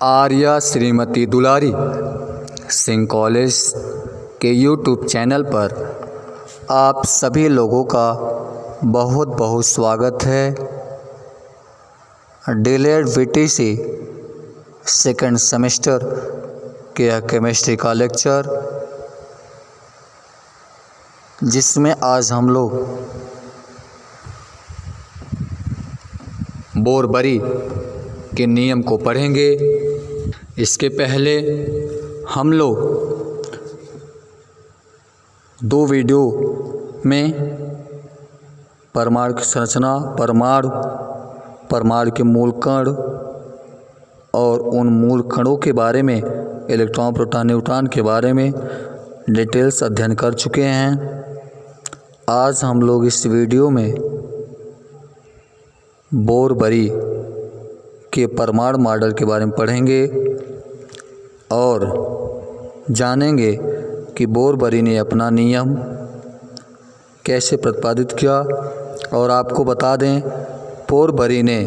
आर्या श्रीमती दुलारी Singh college के YouTube channel पर आप सभी लोगों का बहुत बहुत स्वागत है। डीएलएड वीटीसी सेकंड सेमेस्टर के केमिस्ट्री का लेक्चर, जिसमें आज हम लोग बोरबरी के नियम को पढ़ेंगे। इसके पहले हम लोग दो वीडियो में परमाणु की संरचना, परमाणु के मूल कण और उन मूल कणों के बारे में, इलेक्ट्रॉन, प्रोटॉन, न्यूट्रॉन के बारे में डिटेल्स अध्ययन कर चुके हैं। आज हम लोग इस वीडियो में बोरबरी के परमाणु मॉडल के बारे में पढ़ेंगे और जानेंगे कि बोरबरी ने अपना नियम कैसे प्रतिपादित किया। और आपको बता दें, बोरबरी ने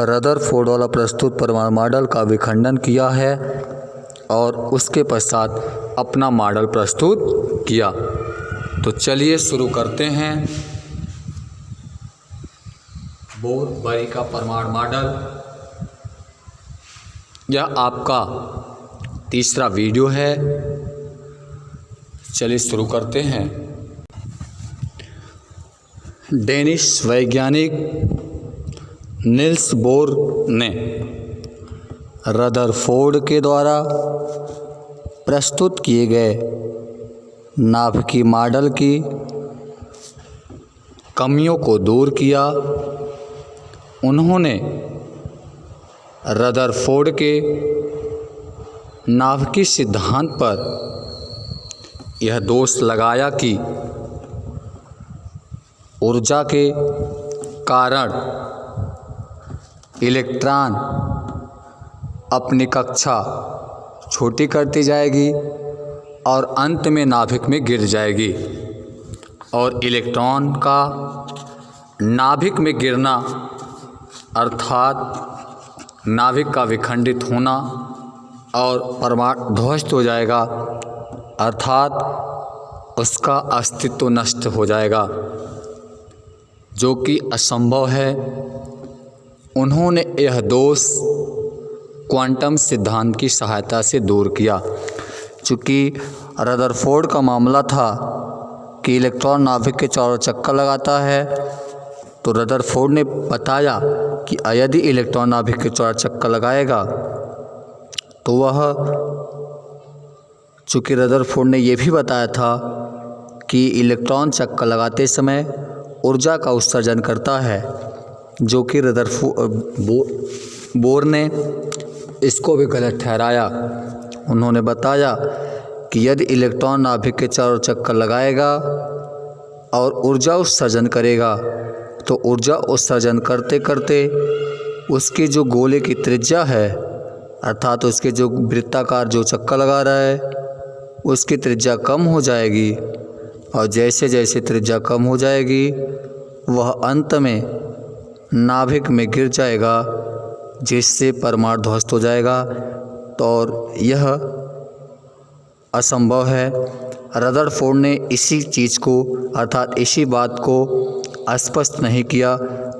रदरफोर्ड वाला प्रस्तुत परमाणु मॉडल का विखंडन किया है और उसके पश्चात अपना मॉडल प्रस्तुत किया। तो चलिए शुरू करते हैं। बोरबरी का परमाणु मॉडल, यह आपका तीसरा वीडियो है। चलिए शुरू करते हैं। डेनिश वैज्ञानिक निल्स बोर ने रदरफोर्ड के द्वारा प्रस्तुत किए गए नाभिकीय मॉडल की कमियों को दूर किया। उन्होंने रदरफोर्ड के नाभिकीय सिद्धांत पर यह दोष लगाया कि ऊर्जा के कारण इलेक्ट्रॉन अपनी कक्षा छोटी करती जाएगी और अंत में नाभिक में गिर जाएगी, और इलेक्ट्रॉन का नाभिक में गिरना अर्थात नाभिक का विखंडित होना और परमाणु ध्वस्त हो जाएगा, अर्थात उसका अस्तित्व नष्ट हो जाएगा, जो कि असंभव है। उन्होंने यह दोष क्वांटम सिद्धांत की सहायता से दूर किया। चूँकि रदरफोर्ड का मामला था कि इलेक्ट्रॉन नाभिक के चारों चक्कर लगाता है, तो रदरफोर्ड ने बताया कि यदि इलेक्ट्रॉन नाभिक के चारों चक्कर लगाएगा तो वह, चूँकि रदरफोर्ड ने यह भी बताया था कि इलेक्ट्रॉन चक्कर लगाते समय ऊर्जा का उत्सर्जन करता है, जो कि बोर ने इसको भी गलत ठहराया। उन्होंने बताया कि यदि इलेक्ट्रॉन नाभिक के चारों चक्कर लगाएगा और ऊर्जा उत्सर्जन करेगा, तो ऊर्जा उत्सर्जन करते करते उसकी जो गोले की त्रिज्या है, अर्थात उसके जो वृत्ताकार जो चक्कर लगा रहा है, उसकी त्रिज्या कम हो जाएगी, और जैसे जैसे त्रिज्या कम हो जाएगी वह अंत में नाभिक में गिर जाएगा, जिससे परमाणु ध्वस्त हो जाएगा। तो और यह असंभव है। रदरफोर्ड ने इसी चीज़ को, अर्थात इसी बात को स्पष्ट नहीं किया,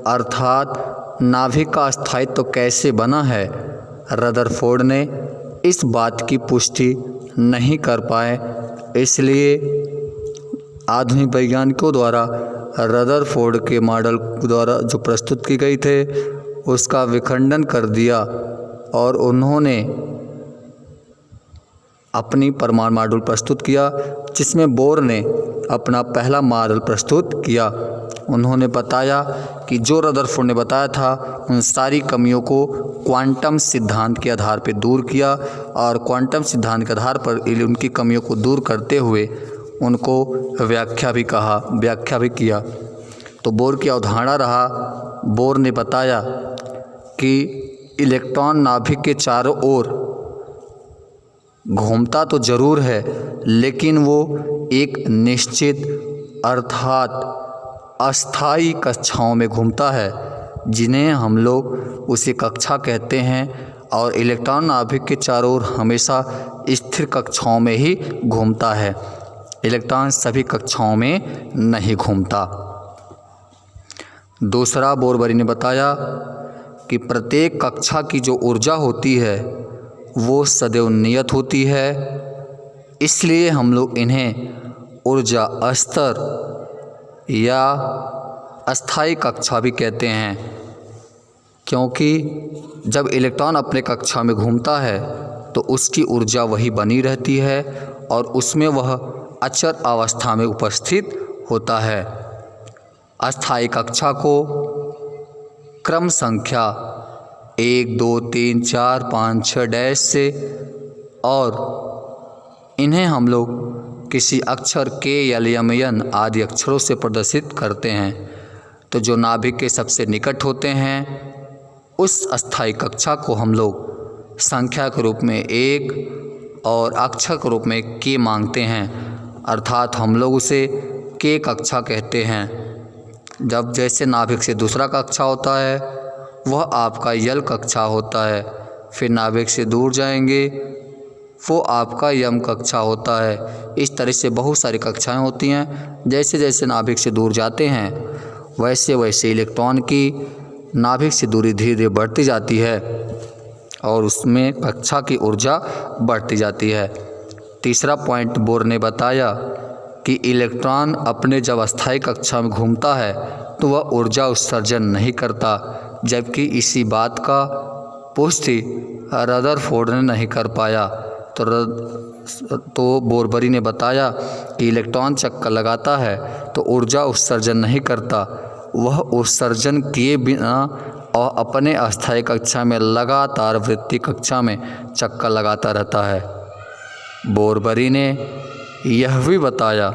अर्थात नाभिक का स्थायित्व तो कैसे बना है, रदरफोर्ड ने इस बात की पुष्टि नहीं कर पाए। इसलिए आधुनिक वैज्ञानिकों द्वारा रदरफोर्ड के मॉडल द्वारा जो प्रस्तुत की गई थे उसका विखंडन कर दिया और उन्होंने अपनी परमाणु मॉडल प्रस्तुत किया, जिसमें बोर ने अपना पहला मॉडल प्रस्तुत किया। उन्होंने बताया कि जो रदरफोर्ड ने बताया था उन सारी कमियों को क्वांटम सिद्धांत के आधार पर दूर किया, और क्वांटम सिद्धांत के आधार पर उनकी कमियों को दूर करते हुए उनको व्याख्या भी किया। तो बोर की अवधारणा रहा, बोर ने बताया कि इलेक्ट्रॉन नाभिक के चारों ओर घूमता तो जरूर है, लेकिन वो एक निश्चित अर्थात अस्थायी कक्षाओं में घूमता है, जिन्हें हम लोग उसी कक्षा कहते हैं, और इलेक्ट्रॉन नाभिक के चारों ओर हमेशा स्थिर कक्षाओं में ही घूमता है। इलेक्ट्रॉन सभी कक्षाओं में नहीं घूमता। दूसरा, बोरबरी ने बताया कि प्रत्येक कक्षा की जो ऊर्जा होती है वो सदैव नियत होती है, इसलिए हम लोग इन्हें ऊर्जा स्तर या अस्थायी कक्षा भी कहते हैं, क्योंकि जब इलेक्ट्रॉन अपने कक्षा में घूमता है तो उसकी ऊर्जा वही बनी रहती है और उसमें वह अचर अवस्था में उपस्थित होता है। अस्थायी कक्षा को क्रम संख्या 1, 2, 3, 4, 5, 6 डैश से, और इन्हें हम लोग किसी अक्षर के, एल, एम, एन आदि अक्षरों से प्रदर्शित करते हैं। तो जो नाभिक के सबसे निकट होते हैं उस अस्थायी कक्षा को हम लोग संख्या के रूप में 1 और अक्षर के रूप में के मांगते हैं, अर्थात हम लोग उसे के कक्षा कहते हैं। जब जैसे नाभिक से दूसरा कक्षा होता है वह आपका यल कक्षा होता है, फिर नाभिक से दूर जाएंगे वो आपका यम कक्षा होता है। इस तरह से बहुत सारी कक्षाएं होती हैं। जैसे जैसे नाभिक से दूर जाते हैं वैसे वैसे इलेक्ट्रॉन की नाभिक से दूरी धीरे धीरे बढ़ती जाती है और उसमें कक्षा की ऊर्जा बढ़ती जाती है। तीसरा पॉइंट बोर ने बताया कि इलेक्ट्रॉन अपने जब अस्थायी कक्षा में घूमता है तो वह ऊर्जा उत्सर्जन नहीं करता, जबकि इसी बात का पुष्टि रदरफोर्ड ने नहीं कर पाया। तो बोरबरी ने बताया कि इलेक्ट्रॉन चक्कर लगाता है तो ऊर्जा उत्सर्जन नहीं करता, वह उत्सर्जन किए बिना और अपने अस्थायी कक्षा में लगातार वृत्तीय कक्षा में चक्कर लगाता रहता है। बोरबरी ने यह भी बताया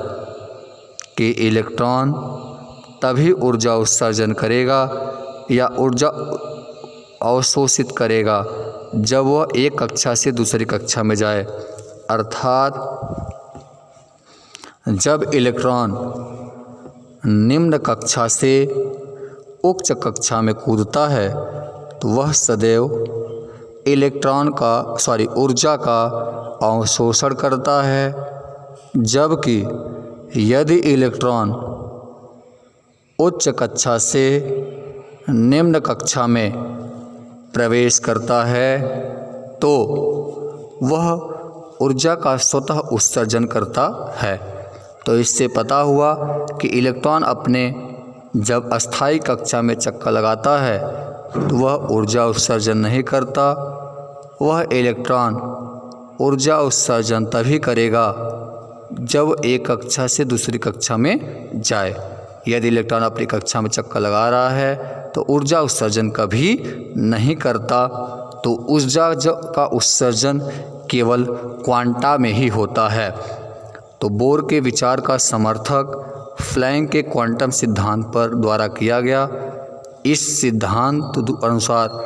कि इलेक्ट्रॉन तभी ऊर्जा उत्सर्जन करेगा या ऊर्जा अवशोषित करेगा जब वह एक कक्षा से दूसरी कक्षा में जाए, अर्थात जब इलेक्ट्रॉन निम्न कक्षा से उच्च कक्षा में कूदता है तो वह सदैव ऊर्जा का अवशोषण करता है, जबकि यदि इलेक्ट्रॉन उच्च कक्षा से निम्न कक्षा में प्रवेश करता है तो वह ऊर्जा का स्वतः उत्सर्जन करता है। तो इससे पता हुआ कि इलेक्ट्रॉन अपने जब अस्थायी कक्षा में चक्कर लगाता है तो वह ऊर्जा उत्सर्जन नहीं करता, वह इलेक्ट्रॉन ऊर्जा उत्सर्जन तभी करेगा जब एक कक्षा से दूसरी कक्षा में जाए। यदि इलेक्ट्रॉन अपनी कक्षा में चक्कर लगा रहा है तो ऊर्जा उत्सर्जन कभी नहीं करता, तो ऊर्जा का उत्सर्जन केवल क्वांटा में ही होता है। तो बोर के विचार का समर्थक प्लैंक के क्वांटम सिद्धांत पर द्वारा किया गया। इस सिद्धांत अनुसार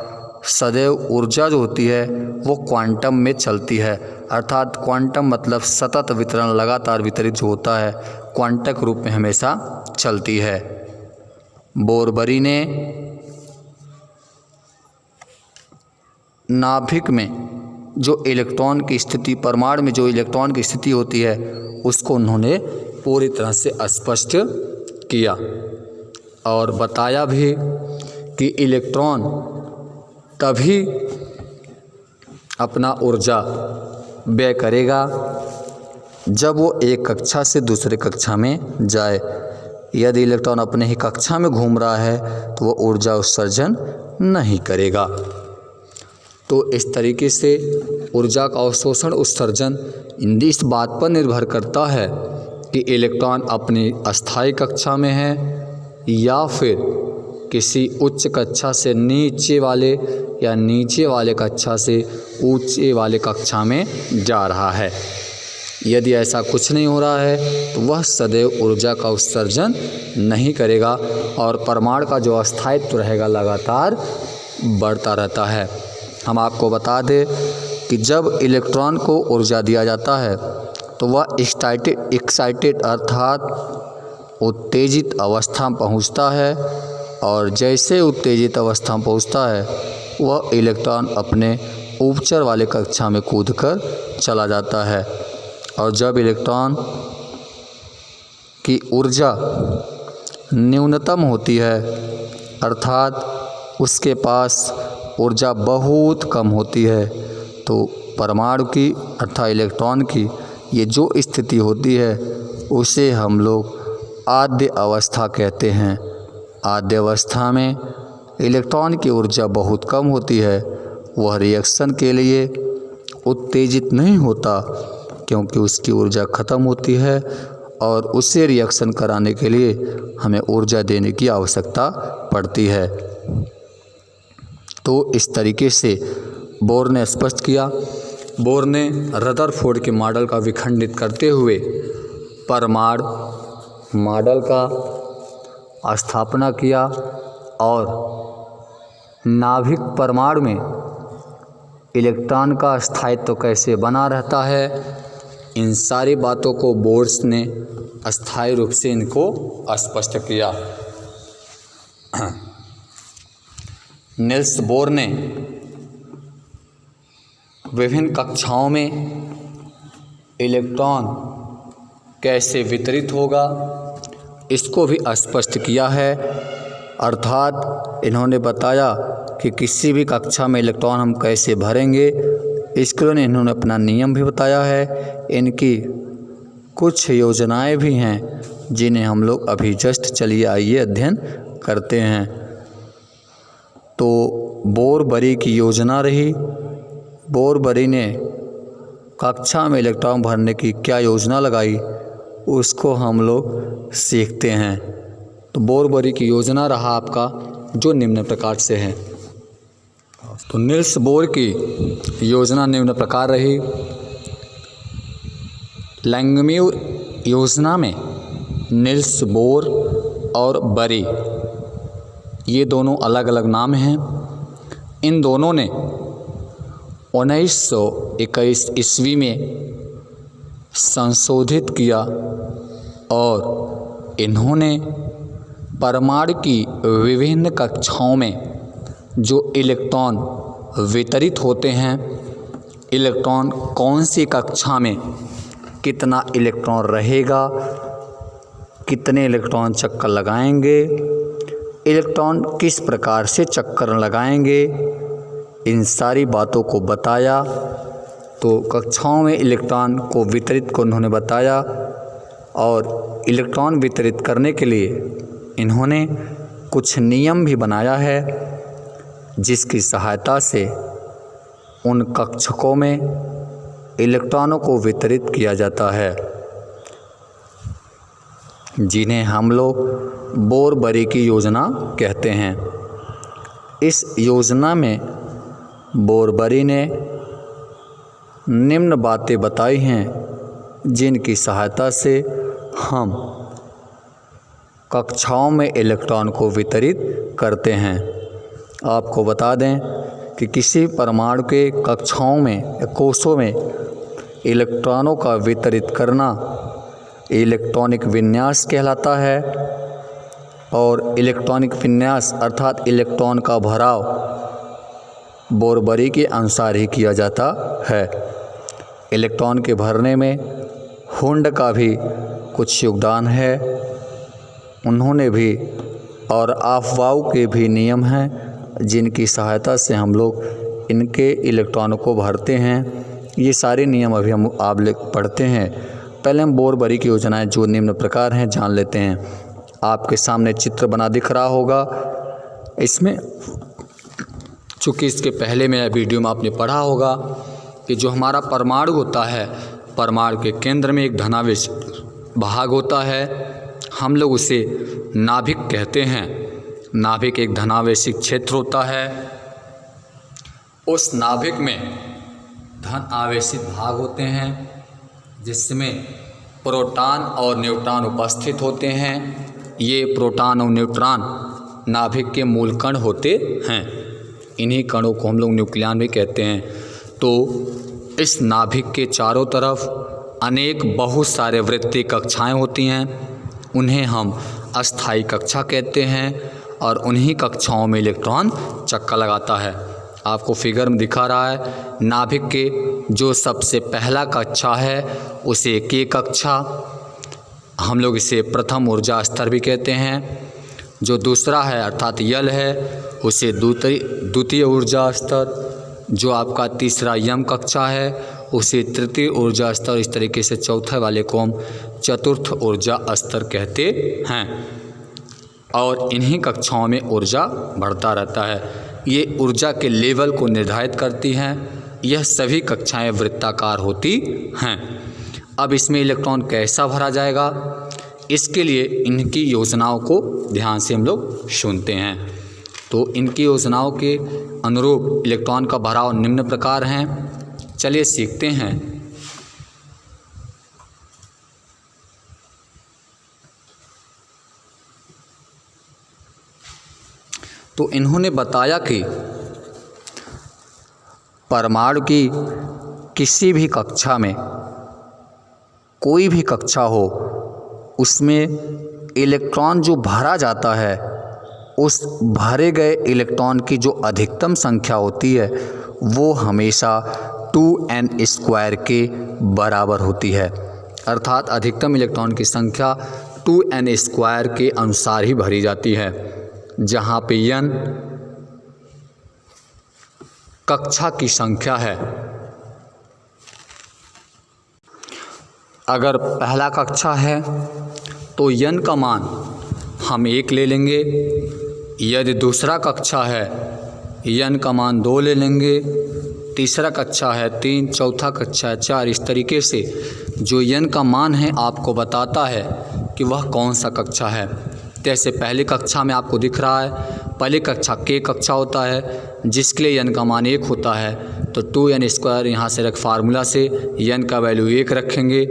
सदैव ऊर्जा जो होती है वो क्वांटम में चलती है, अर्थात क्वांटम मतलब सतत वितरण, लगातार वितरित जो होता है क्वांटक रूप में हमेशा चलती है। बोरबरी ने नाभिक में जो इलेक्ट्रॉन की स्थिति, परमाणु में जो इलेक्ट्रॉन की स्थिति होती है उसको उन्होंने पूरी तरह से स्पष्ट किया और बताया भी कि इलेक्ट्रॉन तभी अपना ऊर्जा व्यय करेगा जब वो एक कक्षा से दूसरे कक्षा में जाए। यदि इलेक्ट्रॉन अपने ही कक्षा में घूम रहा है तो वो ऊर्जा उत्सर्जन नहीं करेगा। तो इस तरीके से ऊर्जा का अवशोषण उत्सर्जन इस बात पर निर्भर करता है कि इलेक्ट्रॉन अपनी अस्थायी कक्षा में है या फिर किसी उच्च कक्षा से नीचे वाले या नीचे वाले कक्षा से ऊंचे वाले कक्षा में जा रहा है। यदि ऐसा कुछ नहीं हो रहा है तो वह सदैव ऊर्जा का उत्सर्जन नहीं करेगा और परमाणु का जो अस्थायित्व रहेगा लगातार बढ़ता रहता है। हम आपको बता दें कि जब इलेक्ट्रॉन को ऊर्जा दिया जाता है तो वह एक्साइटेड अर्थात उत्तेजित अवस्था में पहुंचता है और जैसे उत्तेजित अवस्था में पहुँचता है वह इलेक्ट्रॉन अपने उपचर वाले कक्षा में कूदकर चला जाता है। और जब इलेक्ट्रॉन की ऊर्जा न्यूनतम होती है अर्थात उसके पास ऊर्जा बहुत कम होती है, तो परमाणु की अर्थात इलेक्ट्रॉन की ये जो स्थिति होती है उसे हम लोग आद्य अवस्था कहते हैं। आद्य अवस्था में इलेक्ट्रॉन की ऊर्जा बहुत कम होती है, वह रिएक्शन के लिए उत्तेजित नहीं होता क्योंकि उसकी ऊर्जा ख़त्म होती है और उसे रिएक्शन कराने के लिए हमें ऊर्जा देने की आवश्यकता पड़ती है। तो इस तरीके से बोर ने स्पष्ट किया। बोर ने रदरफोर्ड के मॉडल का विखंडित करते हुए परमाणु मॉडल का स्थापना किया और नाभिक परमाणु में इलेक्ट्रॉन का स्थायित्व कैसे बना रहता है, इन सारी बातों को बोर्स ने अस्थायी रूप से इनको स्पष्ट किया। नील्स बोर ने विभिन्न कक्षाओं में इलेक्ट्रॉन कैसे वितरित होगा इसको भी स्पष्ट किया है। अर्थात इन्होंने बताया कि किसी भी कक्षा में इलेक्ट्रॉन हम कैसे भरेंगे, इसके लिए इन्होंने अपना नियम भी बताया है। इनकी कुछ योजनाएं भी हैं जिन्हें हम लोग अभी जस्ट चलिए आइए अध्ययन करते हैं। तो बोर-बरी की योजना रही। बोर-बरी ने कक्षा में इलेक्ट्रॉन भरने की क्या योजना लगाई उसको हम लोग सीखते हैं। तो बोर-बरी की योजना रहा आपका जो निम्न प्रकार से है। तो नील्स बोर की योजना निम्न प्रकार रही। लैंगम्यू योजना में नील्स बोर और बरी ये दोनों अलग अलग नाम हैं। इन दोनों ने 1921 ईस्वी में संशोधित किया और इन्होंने परमाणु की विभिन्न कक्षाओं में जो इलेक्ट्रॉन वितरित होते हैं, इलेक्ट्रॉन कौन सी कक्षा में कितना इलेक्ट्रॉन रहेगा, कितने इलेक्ट्रॉन चक्कर लगाएंगे, इलेक्ट्रॉन किस प्रकार से चक्कर लगाएंगे, इन सारी बातों को बताया। तो कक्षाओं में इलेक्ट्रॉन को वितरित को उन्होंने बताया और इलेक्ट्रॉन वितरित करने के लिए इन्होंने कुछ नियम भी बनाया है जिसकी सहायता से उन कक्षकों में इलेक्ट्रॉनों को वितरित किया जाता है, जिन्हें हम लोग बोर-बरी की योजना कहते हैं। इस योजना में बोर-बरी ने निम्न बातें बताई हैं जिनकी सहायता से हम कक्षाओं में इलेक्ट्रॉन को वितरित करते हैं। आपको बता दें कि किसी परमाणु के कक्षाओं में या कोषों में इलेक्ट्रॉनों का वितरित करना इलेक्ट्रॉनिक विन्यास कहलाता है और इलेक्ट्रॉनिक विन्यास अर्थात इलेक्ट्रॉन का भराव बोर-बरी के अनुसार ही किया जाता है। इलेक्ट्रॉन के भरने में हुंड का भी कुछ योगदान है, उन्होंने भी, और अफवाऊ के भी नियम हैं जिनकी सहायता से हम लोग इनके इलेक्ट्रॉनों को भरते हैं। ये सारे नियम अभी हम आप पढ़ते हैं। पहले हम बोर-बरी की योजनाएं जो निम्न प्रकार हैं जान लेते हैं। आपके सामने चित्र बना दिख रहा होगा। इसमें चूँकि इसके पहले मेरा वीडियो में आपने पढ़ा होगा कि जो हमारा परमाणु होता है, परमाणु के केंद्र में एक धनावेश भाग होता है, हम लोग उसे नाभिक कहते हैं। नाभिक एक धनावेशिक क्षेत्र होता है। उस नाभिक में धन आवेशित भाग होते हैं जिसमें प्रोटॉन और न्यूट्रॉन उपस्थित होते हैं। ये प्रोटॉन और न्यूट्रॉन नाभिक के मूल कण होते हैं। इन्हीं कणों को हम लोग न्यूक्लियन भी कहते हैं। तो इस नाभिक के चारों तरफ अनेक बहुत सारे वृत्तीय कक्षाएं होती हैं, उन्हें हम अस्थायी कक्षा कहते हैं और उन्हीं कक्षाओं में इलेक्ट्रॉन चक्कर लगाता है। आपको फिगर में दिखा रहा है, नाभिक के जो सबसे पहला कक्षा है उसे के कक्षा, हम लोग इसे प्रथम ऊर्जा स्तर भी कहते हैं। जो दूसरा है अर्थात यल है उसे द्वितीय ऊर्जा स्तर, जो आपका तीसरा यम कक्षा है उसे तृतीय ऊर्जा स्तर, इस तरीके से चौथे वाले को हम चतुर्थ ऊर्जा स्तर कहते हैं। और इन्हीं कक्षाओं में ऊर्जा बढ़ता रहता है। ये ऊर्जा के लेवल को निर्धारित करती हैं। यह सभी कक्षाएं वृत्ताकार होती हैं। अब इसमें इलेक्ट्रॉन कैसा भरा जाएगा, इसके लिए इनकी योजनाओं को ध्यान से हम लोग सुनते हैं। तो इनकी योजनाओं के अनुरूप इलेक्ट्रॉन का भराव निम्न प्रकार हैं। चलिए सीखते हैं। तो इन्होंने बताया कि परमाणु की किसी भी कक्षा में, कोई भी कक्षा हो, उसमें इलेक्ट्रॉन जो भरा जाता है उस भरे गए इलेक्ट्रॉन की जो अधिकतम संख्या होती है वो हमेशा 2n² के बराबर होती है। अर्थात अधिकतम इलेक्ट्रॉन की संख्या 2n² के अनुसार ही भरी जाती है, जहाँ पे n कक्षा की संख्या है। अगर पहला कक्षा है तो n का मान हम 1 ले लेंगे। यदि दूसरा कक्षा है n का मान 2 ले लेंगे। तीसरा कक्षा है 3, चौथा कक्षा है 4। इस तरीके से जो n का मान है आपको बताता है कि वह कौन सा कक्षा है। जैसे पहली कक्षा में आपको दिख रहा है, पहली कक्षा के कक्षा होता है जिसके लिए n का मान 1 होता है। तो 2n² यहाँ से रख फार्मूला से n का वैल्यू 1 रखेंगे।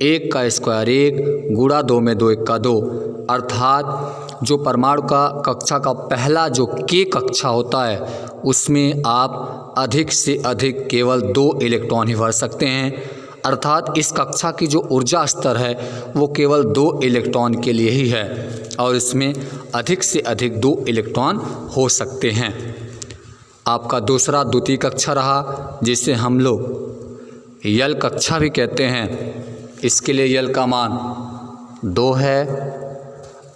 1 का स्क्वायर 1 गुणा 2 में 2 1 का 2, अर्थात जो परमाणु का कक्षा का पहला जो के कक्षा होता है उसमें आप अधिक से अधिक केवल 2 इलेक्ट्रॉन ही भर सकते हैं। अर्थात इस कक्षा की जो ऊर्जा स्तर है वो केवल 2 इलेक्ट्रॉन के लिए ही है और इसमें अधिक से अधिक 2 इलेक्ट्रॉन हो सकते हैं। आपका दूसरा द्वितीय कक्षा रहा जिसे हम लोग यल कक्षा भी कहते हैं। इसके लिए यल का मान 2 है।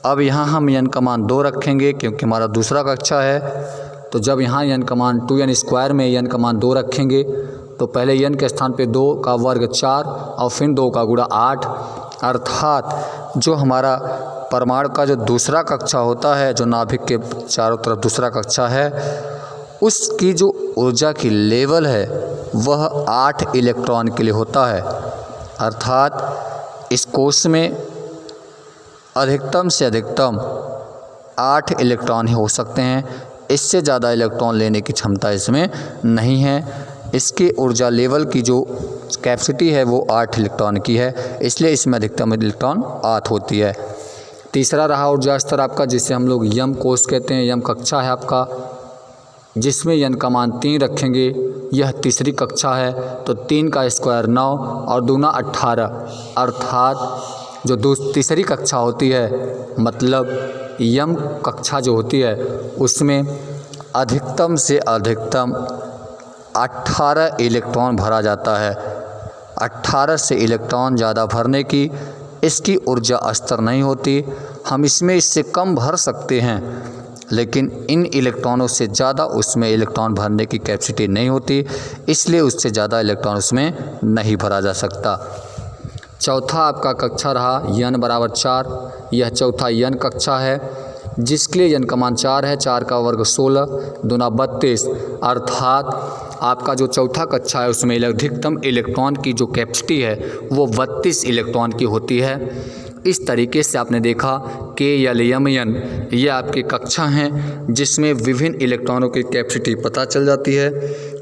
अब यहाँ हम n का मान 2 रखेंगे क्योंकि हमारा दूसरा कक्षा है। तो जब यहाँ n का मान 2n² में n का मान 2 रखेंगे तो पहले n के स्थान पे 2 का वर्ग 4 और फिर 2 का गुणा 8, अर्थात जो हमारा परमाणु का जो दूसरा कक्षा होता है, जो नाभिक के चारों तरफ दूसरा कक्षा है, उसकी जो ऊर्जा की लेवल है वह 8 इलेक्ट्रॉन के लिए होता है। अर्थात इस कोश में अधिकतम से अधिकतम 8 इलेक्ट्रॉन ही हो सकते हैं। इससे ज़्यादा इलेक्ट्रॉन लेने की क्षमता इसमें नहीं है। इसकी ऊर्जा लेवल की जो कैपेसिटी है वो 8 इलेक्ट्रॉन की है, इसलिए इसमें अधिकतम इलेक्ट्रॉन 8 होती है। तीसरा रहा ऊर्जा स्तर आपका जिसे हम लोग यम कोश कहते हैं। यम कक्षा है आपका जिसमें n का मान 3 रखेंगे। यह तीसरी कक्षा है तो 3 का स्क्वायर 9 और दूना 18, अर्थात जो तीसरी कक्षा होती है मतलब यम कक्षा जो होती है उसमें अधिकतम से अधिकतम 18 इलेक्ट्रॉन भरा जाता है। 18 से इलेक्ट्रॉन ज़्यादा भरने की इसकी ऊर्जा स्तर नहीं होती। हम इसमें इससे कम भर सकते हैं लेकिन इन इलेक्ट्रॉनों से ज़्यादा उसमें इलेक्ट्रॉन भरने की कैपेसिटी नहीं होती, इसलिए उससे ज़्यादा इलेक्ट्रॉन उसमें नहीं भरा जा सकता। चौथा आपका कक्षा रहा n बराबर 4। यह चौथा n कक्षा है जिसके लिए n का मान 4 है। 4 का वर्ग 16 दूना 32, अर्थात आपका जो चौथा कक्षा है उसमें अधिकतम इलेक्ट्रॉन की जो कैपेसिटी है वो 32 इलेक्ट्रॉन की होती है। इस तरीके से आपने देखा के यल यम n ये आपकी कक्षा हैं जिसमें विभिन्न इलेक्ट्रॉनों की कैपेसिटी पता चल जाती है,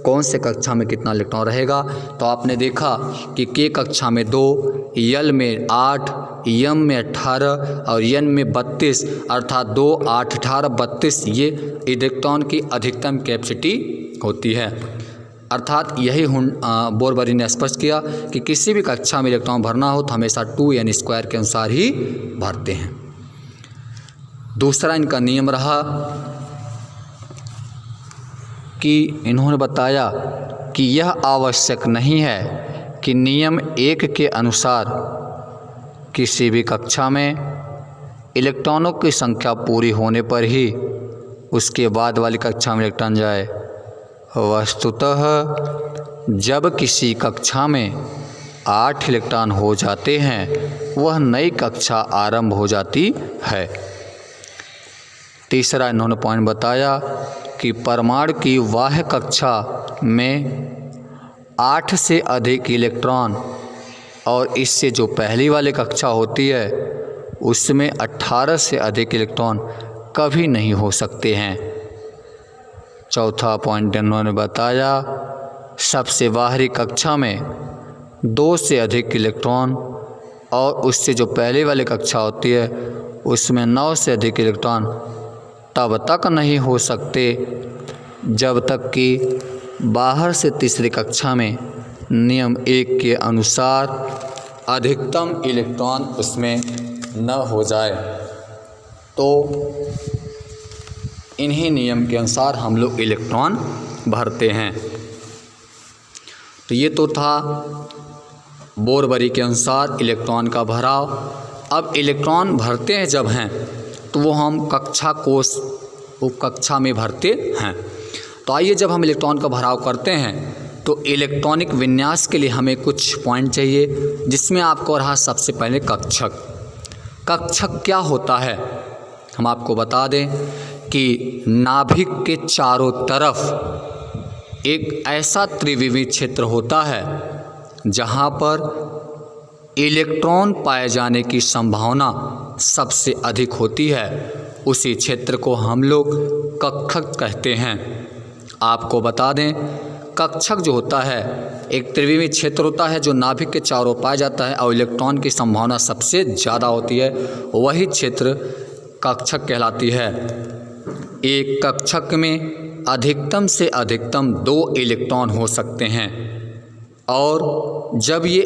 कौन से कक्षा में कितना इलेक्ट्रॉन रहेगा। तो आपने देखा कि के कक्षा में 2, यल में 8, यम में 18 और n में 32, अर्थात 2, 8, 18, 32 ये इलेक्ट्रॉन की अधिकतम कैपेसिटी होती है। अर्थात यही बोरबरी ने स्पष्ट किया कि किसी भी कक्षा में इलेक्ट्रॉन भरना हो तो हमेशा 2n² के अनुसार ही भरते हैं। 5वां प्रश्न है, 2n² के दूसरा इनका नियम रहा कि इन्होंने बताया कि यह आवश्यक नहीं है कि नियम 1 के अनुसार किसी भी कक्षा में इलेक्ट्रॉनों की संख्या पूरी होने पर ही उसके बाद वाली कक्षा में इलेक्ट्रॉन जाए। वस्तुतः जब किसी कक्षा में 8 इलेक्ट्रॉन हो जाते हैं वह नई कक्षा आरंभ हो जाती है। तीसरा इन्होंने पॉइंट बताया कि परमाणु की बाह्य कक्षा में 8 से अधिक इलेक्ट्रॉन और इससे जो पहली वाली कक्षा होती है उसमें 18 से अधिक इलेक्ट्रॉन कभी नहीं हो सकते हैं। चौथा पॉइंट इन्होंने बताया सबसे बाहरी कक्षा में 2 से अधिक इलेक्ट्रॉन और उससे जो पहले वाली कक्षा होती है उसमें 9 से अधिक इलेक्ट्रॉन तब तक नहीं हो सकते जब तक कि बाहर से तीसरी कक्षा में नियम 1 के अनुसार अधिकतम इलेक्ट्रॉन उसमें न हो जाए। तो इन्हीं नियम के अनुसार हम लोग इलेक्ट्रॉन भरते हैं। तो ये तो था बोरबरी के अनुसार इलेक्ट्रॉन का भराव। अब इलेक्ट्रॉन भरते हैं जब हैं तो वो हम कक्षा कोष उपकक्षा में भरते हैं। तो आइए जब हम इलेक्ट्रॉन का भराव करते हैं तो इलेक्ट्रॉनिक विन्यास के लिए हमें कुछ पॉइंट चाहिए, जिसमें आपको रहा सबसे पहले कक्षक। कक्षक क्या होता है हम आपको बता दें कि नाभिक के चारों तरफ एक ऐसा त्रिविमीय क्षेत्र होता है जहाँ पर इलेक्ट्रॉन पाए जाने की संभावना सबसे अधिक होती है। उसी क्षेत्र को हम लोग कक्षक कहते हैं। आपको बता दें कक्षक जो होता है एक त्रिविमीय क्षेत्र होता है जो नाभिक के चारों पाया जाता है और इलेक्ट्रॉन की संभावना सबसे ज़्यादा होती है, वही क्षेत्र कक्षक कहलाती है। एक कक्षक में अधिकतम से अधिकतम 2 इलेक्ट्रॉन हो सकते हैं और जब ये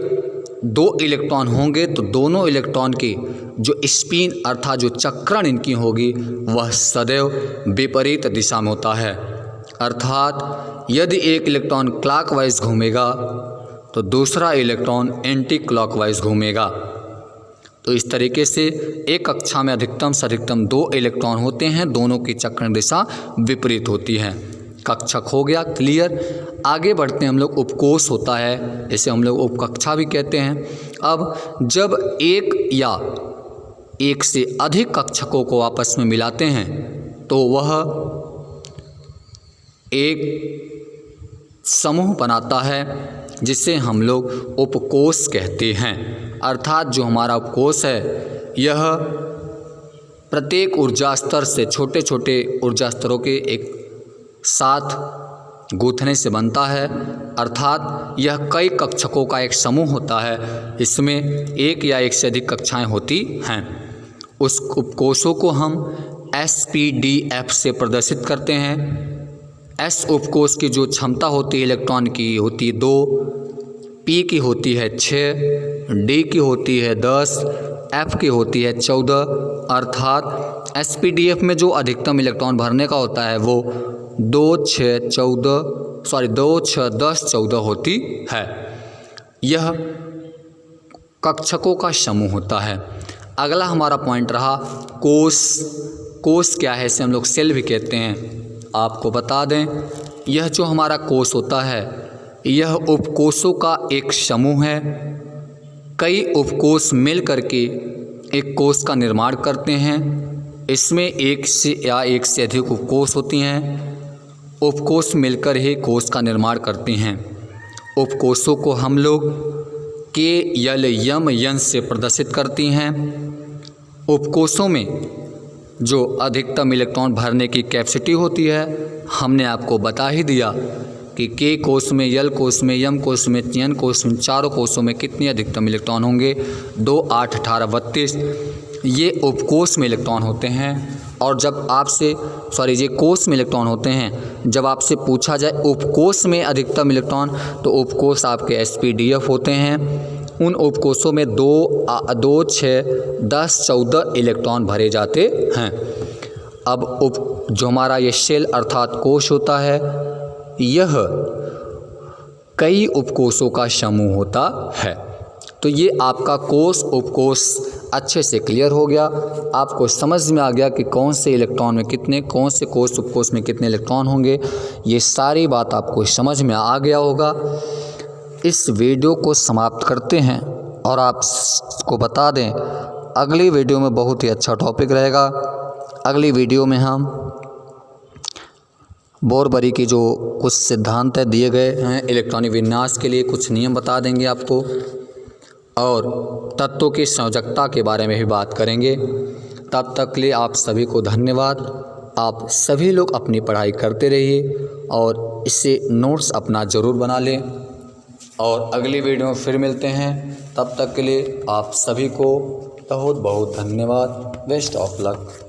2 इलेक्ट्रॉन होंगे तो दोनों इलेक्ट्रॉन की जो स्पिन अर्थात जो चक्रण इनकी होगी वह सदैव विपरीत दिशा में होता है। अर्थात यदि एक इलेक्ट्रॉन क्लॉकवाइज घूमेगा तो दूसरा इलेक्ट्रॉन एंटी क्लॉकवाइज घूमेगा। तो इस तरीके से एक कक्षा में अधिकतम से अधिकतम 2 इलेक्ट्रॉन होते हैं, दोनों की चक्रण दिशा विपरीत होती है। कक्षक हो गया क्लियर। आगे बढ़ते हैं हम लोग उपकोष होता है, इसे हम लोग उपकक्षा भी कहते हैं। अब जब एक या एक से अधिक कक्षकों को आपस में मिलाते हैं तो वह एक समूह बनाता है जिसे हम लोग उपकोष कहते हैं। अर्थात जो हमारा उपकोष है यह प्रत्येक ऊर्जा स्तर से छोटे छोटे ऊर्जा स्तरों के एक साथ गूंथने से बनता है। अर्थात यह कई कक्षकों का एक समूह होता है, इसमें एक या एक से अधिक कक्षाएं होती हैं। उस उपकोषों को हम SPDF से प्रदर्शित करते हैं। S उपकोष की जो क्षमता होती है इलेक्ट्रॉन की होती है 2, P की होती है 6, D की होती है 10, F की होती है 14। अर्थात SPDF में जो अधिकतम इलेक्ट्रॉन भरने का होता है वो 2, 6, 10, 14 होती है। यह कक्षकों का समूह होता है। अगला हमारा पॉइंट रहा कोष। कोष क्या है, इसे हम लोग सेल भी कहते हैं। आपको बता दें यह जो हमारा कोष होता है यह उपकोषों का एक समूह है। कई उपकोष मिल करके एक कोष का निर्माण करते हैं। इसमें एक से अधिक उपकोष होती हैं। उपकोष मिलकर ही कोष का निर्माण करते हैं। उपकोषों को हम लोग KLM से प्रदर्शित करती हैं। उपकोषों में जो अधिकतम इलेक्ट्रॉन भरने की कैपेसिटी होती है हमने आपको बता ही दिया कि K कोष में, L कोष में, M कोष में, N कोष में, चारों कोषों में कितने अधिकतम इलेक्ट्रॉन होंगे 2, 8, 18, 32। ये उपकोष में इलेक्ट्रॉन होते हैं। और जब आपसे ये कोष में इलेक्ट्रॉन होते हैं, जब आपसे पूछा जाए उपकोष में अधिकतम इलेक्ट्रॉन तो उपकोष आपके SPDF होते हैं। उन उपकोषों में 2, 6, 10, 14 इलेक्ट्रॉन भरे जाते हैं। अब जो हमारा ये सेल अर्थात कोश होता है, यह कई उपकोषों का समूह होता है। तो ये आपका कोष उपकोष अच्छे से क्लियर हो गया, आपको समझ में आ गया कि कौन से इलेक्ट्रॉन में कितने, कौन से कोष उपकोष में कितने इलेक्ट्रॉन होंगे। ये सारी बात आपको समझ में आ गया होगा। इस वीडियो को समाप्त करते हैं और आपको बता दें अगली वीडियो में बहुत ही अच्छा टॉपिक रहेगा। अगली वीडियो में हम बोरबरी की जो कुछ सिद्धांत दिए गए हैं इलेक्ट्रॉनिक विन्यास के लिए, कुछ नियम बता देंगे आपको और तत्वों की संयोजकता के बारे में भी बात करेंगे। तब तक के लिए आप सभी को धन्यवाद। आप सभी लोग अपनी पढ़ाई करते रहिए और इससे नोट्स अपना ज़रूर बना लें और अगली वीडियो में फिर मिलते हैं। तब तक के लिए आप सभी को बहुत बहुत धन्यवाद। Best of luck.